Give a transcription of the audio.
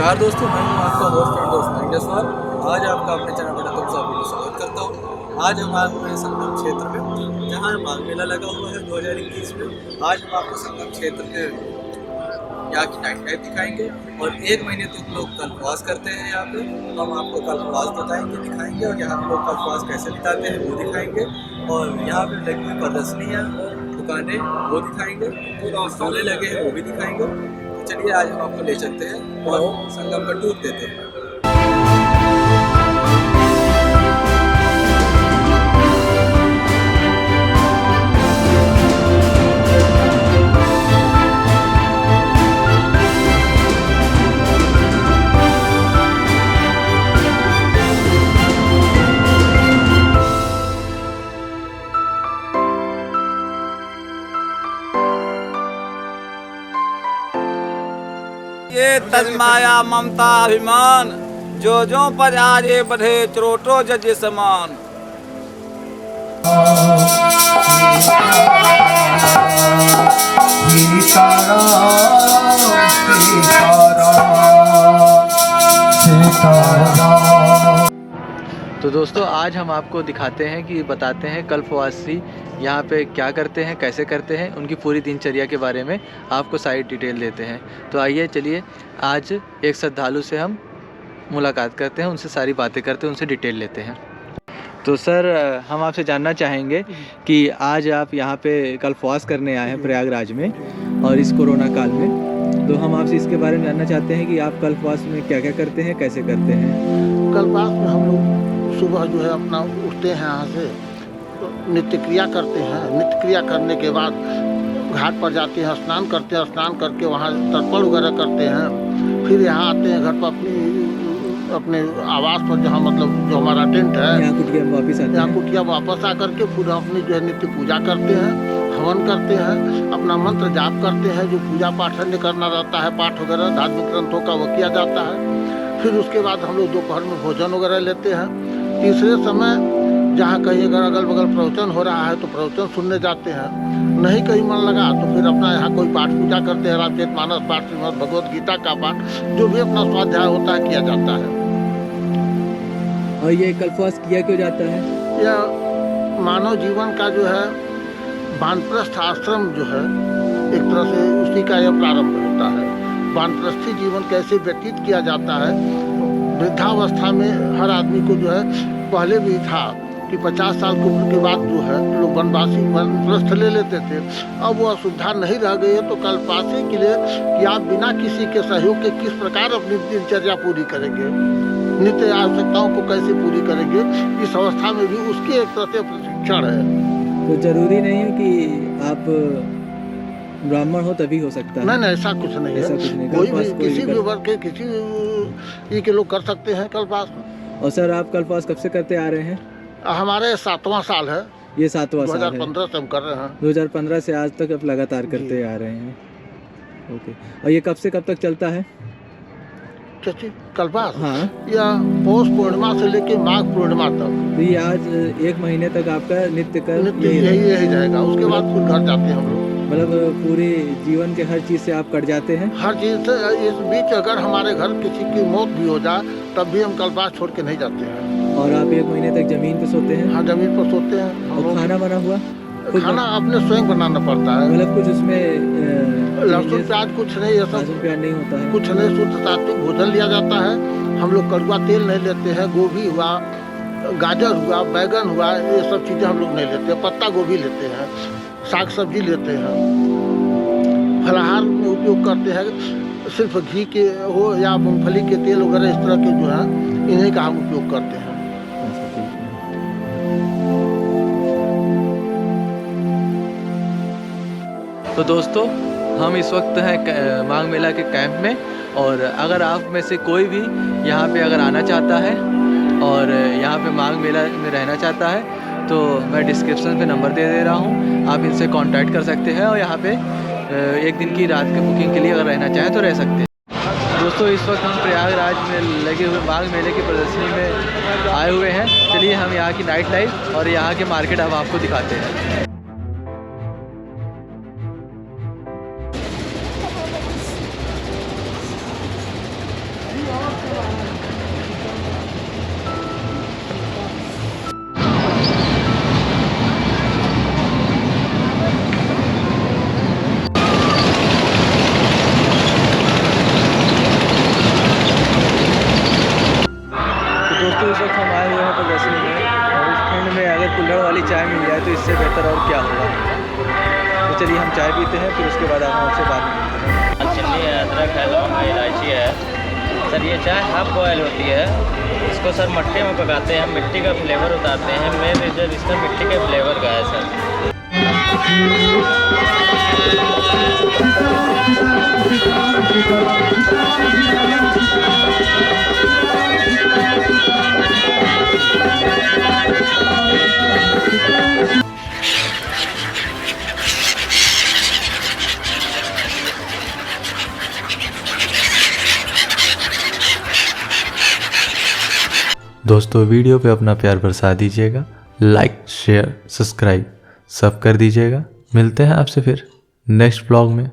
नमस्कार दोस्तों, मैं हूं आपका होस्ट एंड दोस्त महेंद्र सवाल। आज आपका अपने चैनल पर तुम सभी को स्वागत करता हूं। आज हम आ गए संगम क्षेत्र में, जहां माघ मेला लगा हुआ है 2021 में। आज हम आपको संगम क्षेत्र के यहाँ की नाइट लाइफ दिखाएंगे और 1 महीने तक लोग कल्पवास करते हैं। यहाँ पे हम आपको कल्पवास बताएंगे, दिखाएंगे और यहाँ लोग कल्पवास कैसे बिताते हैं वो दिखाएंगे। और यहाँ पे लगी हुई प्रदर्शनियाँ और दुकानें वो दिखाएंगे, जो झूले लगे हैं वो भी दिखाएंगे। तो चलिए आज हम आपको ले चलते हैं और संगम का टूर देते हैं। ये तजमाया ममता अभिमान, जो पजारे बढ़े चरोटो जज समान। तो दोस्तों आज हम आपको दिखाते हैं कि बताते हैं कल्पवासी यहाँ पे क्या करते हैं, कैसे करते हैं, उनकी पूरी दिनचर्या के बारे में आपको सारी डिटेल देते हैं। तो आइए चलिए आज एक श्रद्धालु से हम मुलाकात करते हैं, उनसे सारी बातें करते हैं, उनसे डिटेल लेते हैं। तो सर हम आपसे जानना चाहेंगे कि आज आप यहाँ पे कल्पवास करने आए हैं प्रयागराज में और इस कोरोना काल में, तो हम आपसे इसके बारे में जानना चाहते हैं कि आप कल्पवास में क्या क्या करते हैं, कैसे करते हैं। कल्पवास में हम लोग सुबह जो है अपना उठते हैं, यहाँ से नित्य क्रिया करते हैं। नित्य क्रिया करने के बाद घाट पर जाते हैं, स्नान करते हैं, स्नान करके वहाँ तर्पण वगैरह करते हैं। फिर यहाँ आते हैं घर पर अपने आवास पर, जहाँ मतलब जो हमारा टेंट है, यहाँ कुटिया वापस आकर के फिर अपनी जो है नित्य पूजा करते हैं, हवन करते हैं, अपना मंत्र जाप करते हैं। जो पूजा पाठ करना रहता है, पाठ वगैरह धार्मिक ग्रंथों का वो किया जाता है। फिर उसके बाद हम लोग दोपहर में भोजन वगैरह लेते हैं। तीसरे समय जहाँ कहीं अगर अगल बगल प्रवचन हो रहा है तो प्रवचन सुनने जाते हैं। नहीं कहीं मन लगा तो फिर अपना यहाँ कोई पाठ पूजा करते हैं, रामचरितमानस पाठ, श्रीमद् भगवद गीता का पाठ, जो भी अपना स्वाध्याय होता है किया जाता है। और ये कल्पवास किया क्यों जाता है? यह मानव जीवन का जो है वानप्रस्थ आश्रम जो है, एक तरह से उसी का यह प्रारंभ होता है। वानप्रस्थी जीवन कैसे व्यतीत किया जाता है। वृद्धावस्था में हर आदमी को जो है पहले भी था कि 50 साल की उम्र के बाद जो है लोग वानप्रस्थ ले लेते थे। अब वो असुविधा नहीं रह गई है। तो कल्पवासी के लिए कि आप बिना किसी के सहयोग के किस प्रकार अपनी दिनचर्या पूरी करेंगे, नित्य आवश्यकताओं को कैसे पूरी करेंगे, इस अवस्था में भी उसकी एक तरह से प्रशिक्षण है। तो जरूरी नहीं है कि आप ब्राह्मण हो तभी हो सकता है? नहीं, ऐसा कुछ नहीं है। कोई भी किसी भी वर्ग के किसी के लोग कर सकते हैं कल्पवास। और सर आप कल्पवास कब से करते आ रहे हैं? हमारे 7वां साल है। ये 7वां साल है। 2015 से हम कर रहे हैं। 2015 से आज तक आप लगातार करते आ रहे हैं। ओके। और ये कब से कब तक चलता है कल्पवास? हाँ, या पौष पूर्णिमा से लेके माघ पूर्णिमा तक। तो ये आज 1 महीने तक आपका नित्य यही रहेगा। उसके बाद फिर घर जाते हैं हम लोग। मतलब पूरे जीवन के हर चीज़ से आप कट जाते हैं? हर चीज़ से। इस बीच अगर हमारे घर किसी की मौत भी हो जाए तब भी हम कल्पवास छोड़ के नहीं जाते हैं। और आप 1 महीने तक जमीन पे सोते हैं? हाँ, जमीन पर सोते हैं। और खाना बना हुआ? खाना अपने स्वयं बनाना पड़ता है। मतलब कुछ उसमें लहसुन प्याज कुछ नहीं, ये सब प्याज नहीं होता है? कुछ नहीं, शुद्ध सात्विक भोजन लिया जाता है। हम लोग कड़वा तेल नहीं लेते हैं। गोभी हुआ, गाजर हुआ, बैगन हुआ, ये सब चीज़ें हम लोग नहीं लेते हैं। पत्ता गोभी लेते हैं, साग सब्जी लेते हैं। फलाहार में उपयोग करते हैं सिर्फ घी के हो या मूंगफली के तेल वगैरह, इस तरह के जो है इन्हीं का हम उपयोग करते हैं। तो दोस्तों हम इस वक्त हैं माघ मेला के कैंप में, और अगर आप में से कोई भी यहाँ पे अगर आना चाहता है और यहाँ पे माघ मेला में रहना चाहता है तो मैं डिस्क्रिप्शन पे नंबर दे रहा हूँ, आप इनसे कांटेक्ट कर सकते हैं और यहाँ पे 1 दिन की रात की बुकिंग के लिए अगर रहना चाहें तो रह सकते हैं। दोस्तों इस वक्त हम प्रयागराज में लगे हुए माघ मेले की प्रदर्शनी में आए हुए हैं। चलिए हम यहाँ की नाइट लाइफ और यहाँ के मार्केट अब आपको दिखाते हैं। कुल्हड़ वाली चाय मिल जाए तो इससे बेहतर और क्या होगा। तो चलिए हम चाय पीते हैं, फिर उसके बाद हम आपसे बात करते हैं। चिल्ली है, अदरक है, लौंग है, इलायची है। सर ये चाय हाफ बॉयल होती है, इसको सर मट्टी में पकाते हैं, मिट्टी का फ्लेवर उतारते हैं। मेन रीज़न इसका मिट्टी के फ्लेवर का है सर। दोस्तों वीडियो पे अपना प्यार बरसा दीजिएगा, लाइक शेयर सब्सक्राइब सब कर दीजिएगा। मिलते हैं आपसे फिर नेक्स्ट ब्लॉग में।